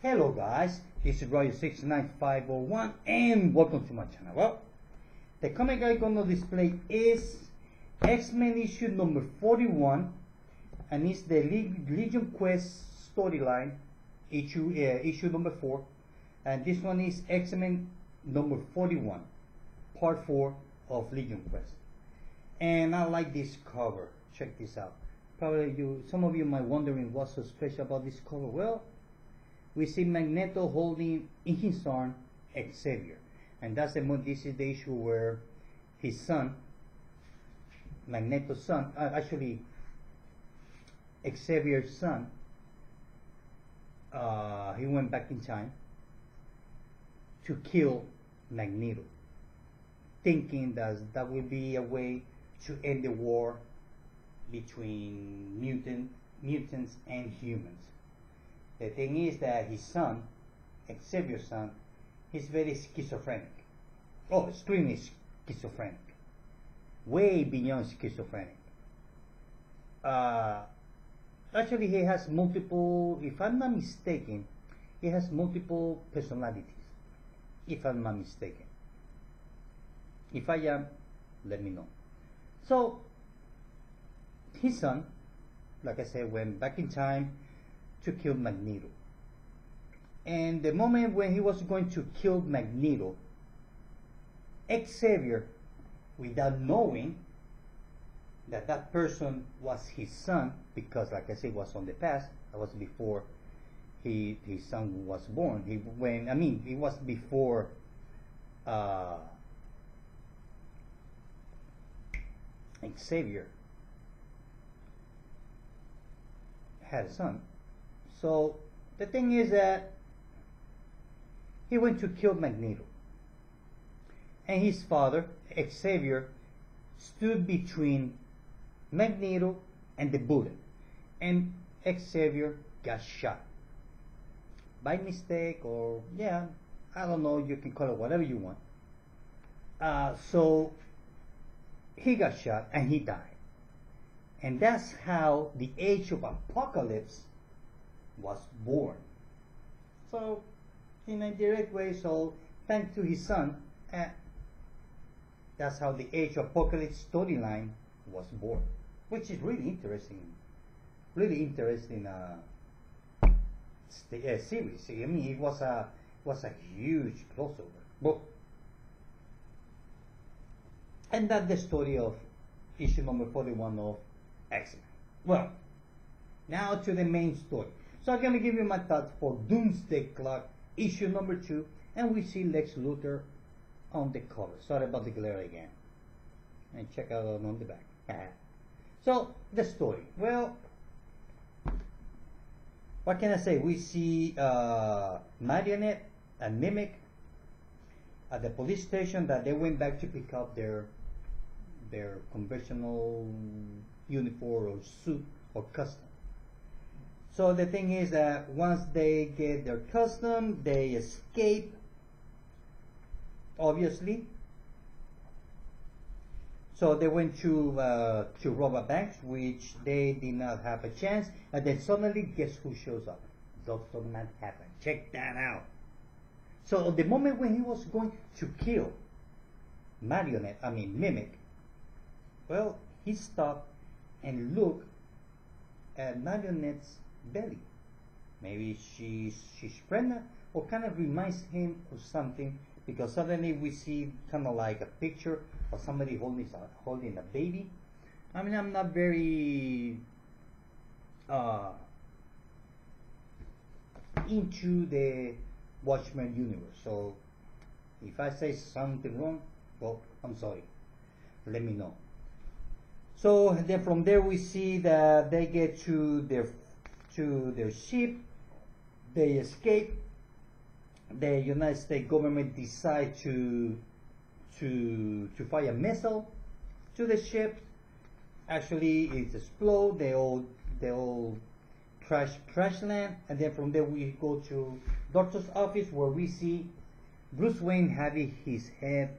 Hello guys, this is Roger69501 and welcome to my channel. Well, the comic I'm gonna display is X-Men issue number 41, and it's the Legion Quest storyline issue number 4, and this one is X-Men number 41, part 4 of Legion Quest. And I like this cover. Check this out. Probably some of you might wondering what's so special about this cover. Well, we see Magneto holding in his arm Xavier, and this is the issue where his son, Magneto's son, actually Xavier's son, he went back in time to kill Magneto, thinking that that would be a way to end the war between mutants and humans. The thing is that his son, Xavier's son, is very schizophrenic. Oh, extremely schizophrenic. Way beyond schizophrenic. Actually, he has multiple, if I'm not mistaken, he has multiple personalities. If I'm not mistaken. If I am, let me know. So, his son, like I said, went back in time to kill Magneto. And the moment when he was going to kill Magneto, Xavier, without knowing that that person was his son, because like I said, it was on the past, that was before his son was born. It was before Xavier had a son. So the thing is that he went to kill Magneto, and his father, Xavier, stood between Magneto and the bullet, and Xavier got shot by mistake, or I don't know, you can call it whatever you want. So he got shot and he died, and that's how the Age of Apocalypse was born. So in a direct way, so thanks to his son, that's how the Age of Apocalypse storyline was born, which is really interesting series. I mean, it was a huge crossover book, and that's the story of issue number 41 of X-Men. Well, now to the main story. So I'm going to give you my thoughts for Doomsday Clock, issue number 2, and we see Lex Luthor on the cover. Sorry about the glare again. And check out on the back. So, the story. Well, what can I say? We see Marionette and Mimic at the police station that they went back to pick up their conventional uniform or suit or custom. So the thing is that once they get their custom, they escape, obviously. So they went to rob a bank, which they did not have a chance. And then suddenly, guess who shows up? Dr. Manhattan. Check that out. So the moment when he was going to kill Mimic, well, he stopped and looked at Marionette's belly. Maybe she's pregnant, or kind of reminds him of something, because suddenly we see kind of like a picture of somebody holding a baby. I mean, I'm not very into the Watchmen universe, so if I say something wrong, well, I'm sorry, let me know. So then from there we see that they get to their ship, they escape. The United States government decide to fire a missile to the ship. Actually, it explodes. They all crash land, and then from there we go to doctor's office, where we see Bruce Wayne having his head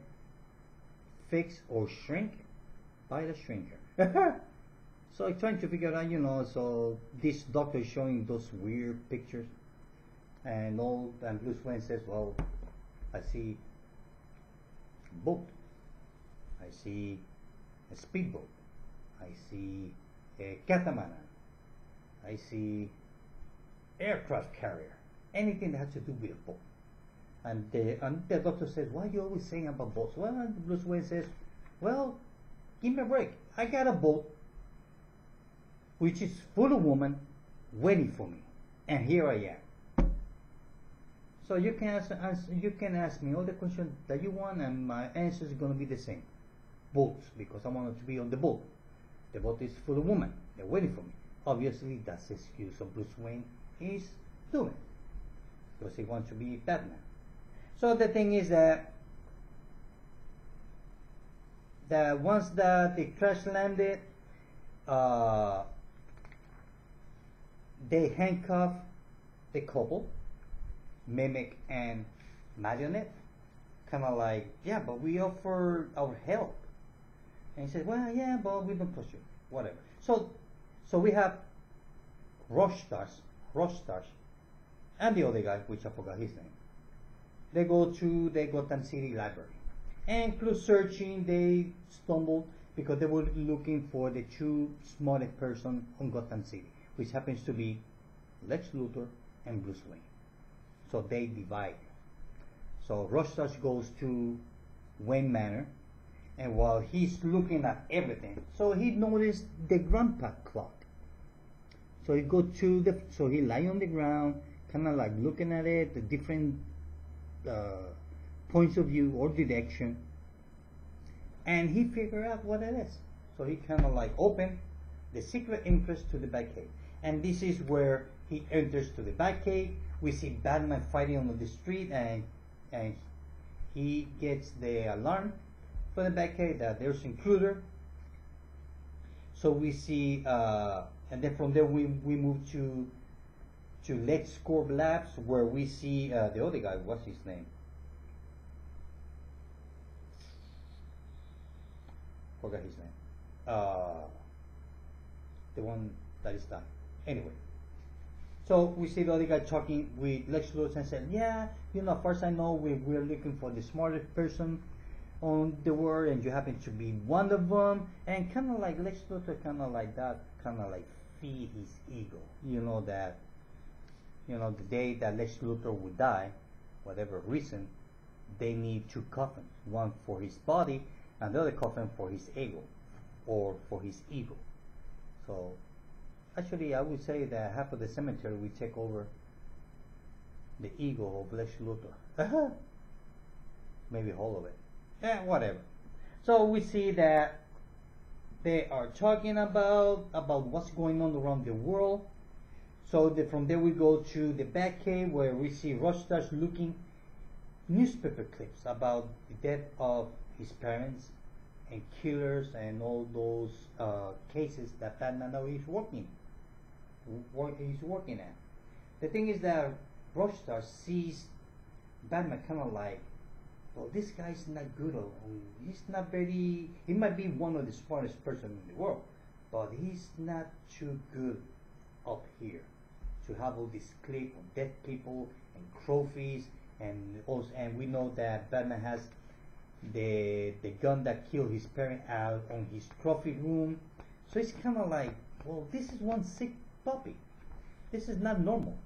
fixed or shrink by the shrinker. So I'm trying to figure out, so this doctor is showing those weird pictures. And Bruce Wayne says, well, I see a boat, I see a speedboat, I see a catamaran, I see aircraft carrier, anything that has to do with a boat. And the doctor says, why are you always saying about boats? Well, Bruce Wayne says, well, give me a break. I got a boat which is full of women waiting for me, and here I am. So you can ask me all the questions that you want, and my answer is going to be the same. Boats, because I want to be on the boat. The boat is full of women. They're waiting for me. Obviously, that's the excuse of Bruce Wayne is doing, because he wants to be Batman. So the thing is that once the crash landed, they handcuff the couple, Mimic and Marionette, kind of like, yeah, but we offer our help. And he said, well, yeah, but we don't trust you, whatever. So we have Rorschach, and the other guy, which I forgot his name. They go to the Gotham City Library, and through searching, they stumbled because they were looking for the two smartest person on Gotham City, which happens to be Lex Luthor and Bruce Wayne. So they divide. So Rorschach goes to Wayne Manor, and while he's looking at everything, so he noticed the grandpa clock. So he go to so he lie on the ground, kind of like looking at it, the different points of view or direction, and he figured out what it is. So he kind of like opened the secret entrance to the Batcave, and this is where he enters to the Batcave. We see Batman fighting on the street, and he gets the alarm for the Batcave that there's an intruder. So we see, and then from there we move to LexCorp Labs, where we see the other guy. What's his name? Forgot his name. The one that is dying. Anyway. So we see the other guy talking with Lex Luthor and said, yeah, first I know we're looking for the smartest person on the world, and you happen to be one of them. And kind of like Lex Luthor, kind of like feed his ego. The day that Lex Luthor would die, whatever reason, they need two coffins, one for his body and the other coffin for his ego, or for his ego. So actually, I would say that half of the cemetery we take over the ego of Lex Luthor. Maybe all of it. Whatever. So we see that they are talking about what's going on around the world. So from there we go to the Batcave, where we see Rorschach looking newspaper clips about the death of his parents and killers and all those cases that Batman now is working at. The thing is that Rorschach sees Batman kind of like, well, this guy's not good. He's not very. He might be one of the smartest person in the world, but he's not too good up here to have all this clip of dead people and trophies, and we know that Batman has the gun that killed his parent out on his trophy room. So it's kind of like, well, this is one sick puppy. This is not normal.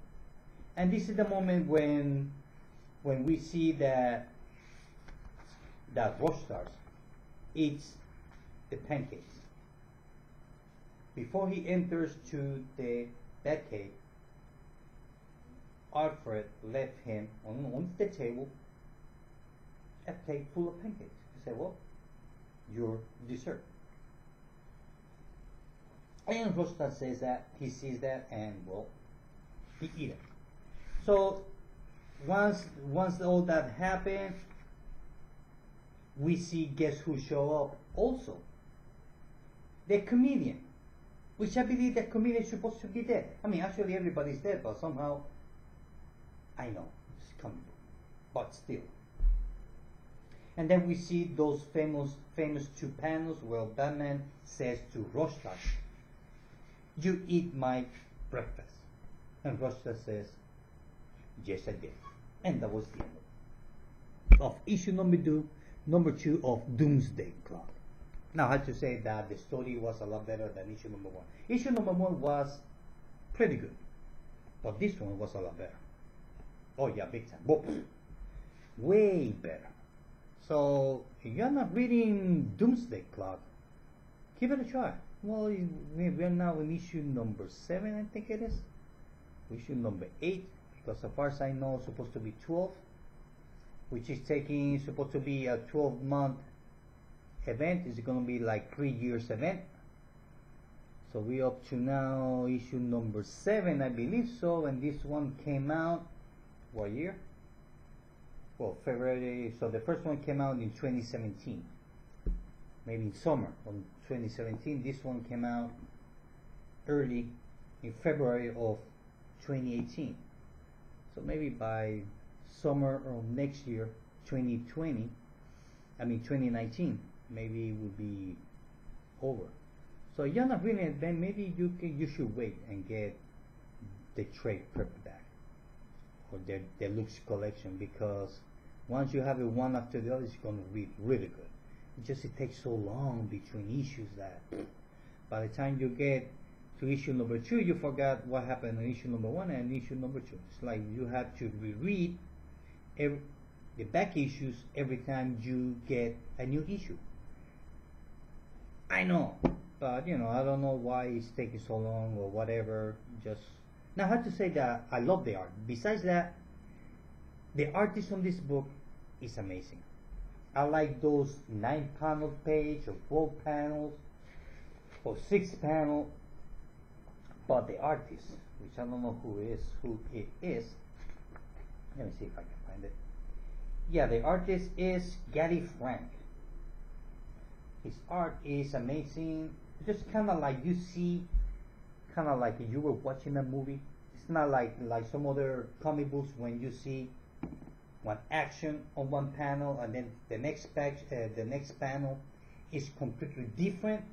And this is the moment when we see that Rorschach eats the pancakes. Before he enters to the Batcave, Alfred left him on the table a plate full of pancakes. He said, well, your dessert. And Rorschach says that, he sees that, and well, he eats it. So once all that happened, we see, guess who show up also? The comedian, which I believe the comedian is supposed to be dead. I mean, actually everybody's dead, but somehow, I know, it's coming, but still. And then we see those famous two panels where Batman says to Rorschach, you eat my breakfast. And Rorschach says, Yes, I did. And that was the end of issue number two of Doomsday Clock. Now, I have to say that the story was a lot better than issue number one. Issue number one was pretty good, but this one was a lot better. Oh yeah, big time. Whoa. Way better. So, if you're not reading Doomsday Clock, give it a try. Well, we're now in issue number 7, I think it is. Issue number 8, because so far as I know, it's supposed to be 12, which is supposed to be a 12-month event. It's going to be like 3 years event. So we're up to now issue number 7, I believe so, and this one came out, what year? Well, February. So the first one came out in 2017, maybe in summer of 2017. This one came out early in February of 2018. So maybe by summer of next year, 2019, maybe it will be over. So you're not reading it, then maybe you should wait and get the trade paperback or the deluxe collection, because once you have it one after the other, it's going to read really good. It takes so long between issues that by the time you get to issue number 2, you forgot what happened in issue number 1 and issue number 2. It's like you have to reread the back issues every time you get a new issue. I know, but I don't know why it's taking so long or whatever. Now I have to say that I love the art. Besides that, the artist on this book is amazing. I like those 9-panel page or 12 panels or 6 panel. But the artist, which I don't know who it is, let me see if I can find it. Yeah, the artist is Gary Frank. His art is amazing. Just kind of like you see, kind of like you were watching a movie. It's not like some other comic books when you see one action on one panel and then the next panel is completely different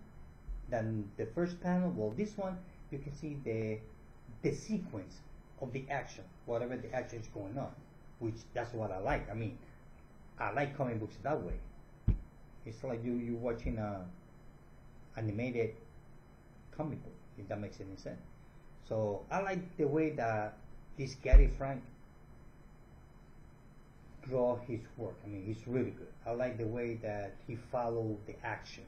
than the first panel. Well, this one you can see the sequence of the action, whatever the action is going on, which that's what I like. I mean, I like comic books that way. It's like you watching a animated comic book, if that makes any sense. So I like the way that this Gary Frank draw his work. I mean, he's really good. I like the way that he followed the action,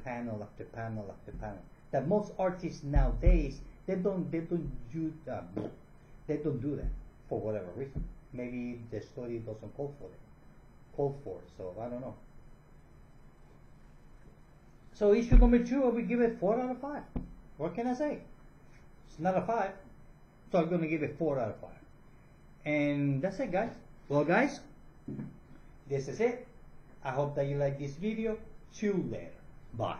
panel after panel after panel. That most artists nowadays they don't do that for whatever reason. Maybe the story doesn't call for it. So I don't know. So issue number 2, I will give it 4 out of 5. What can I say? It's not a 5, so I'm gonna give it 4 out of 5. And that's it, guys. Well, guys, this is it. I hope that you like this video. See you later. Bye.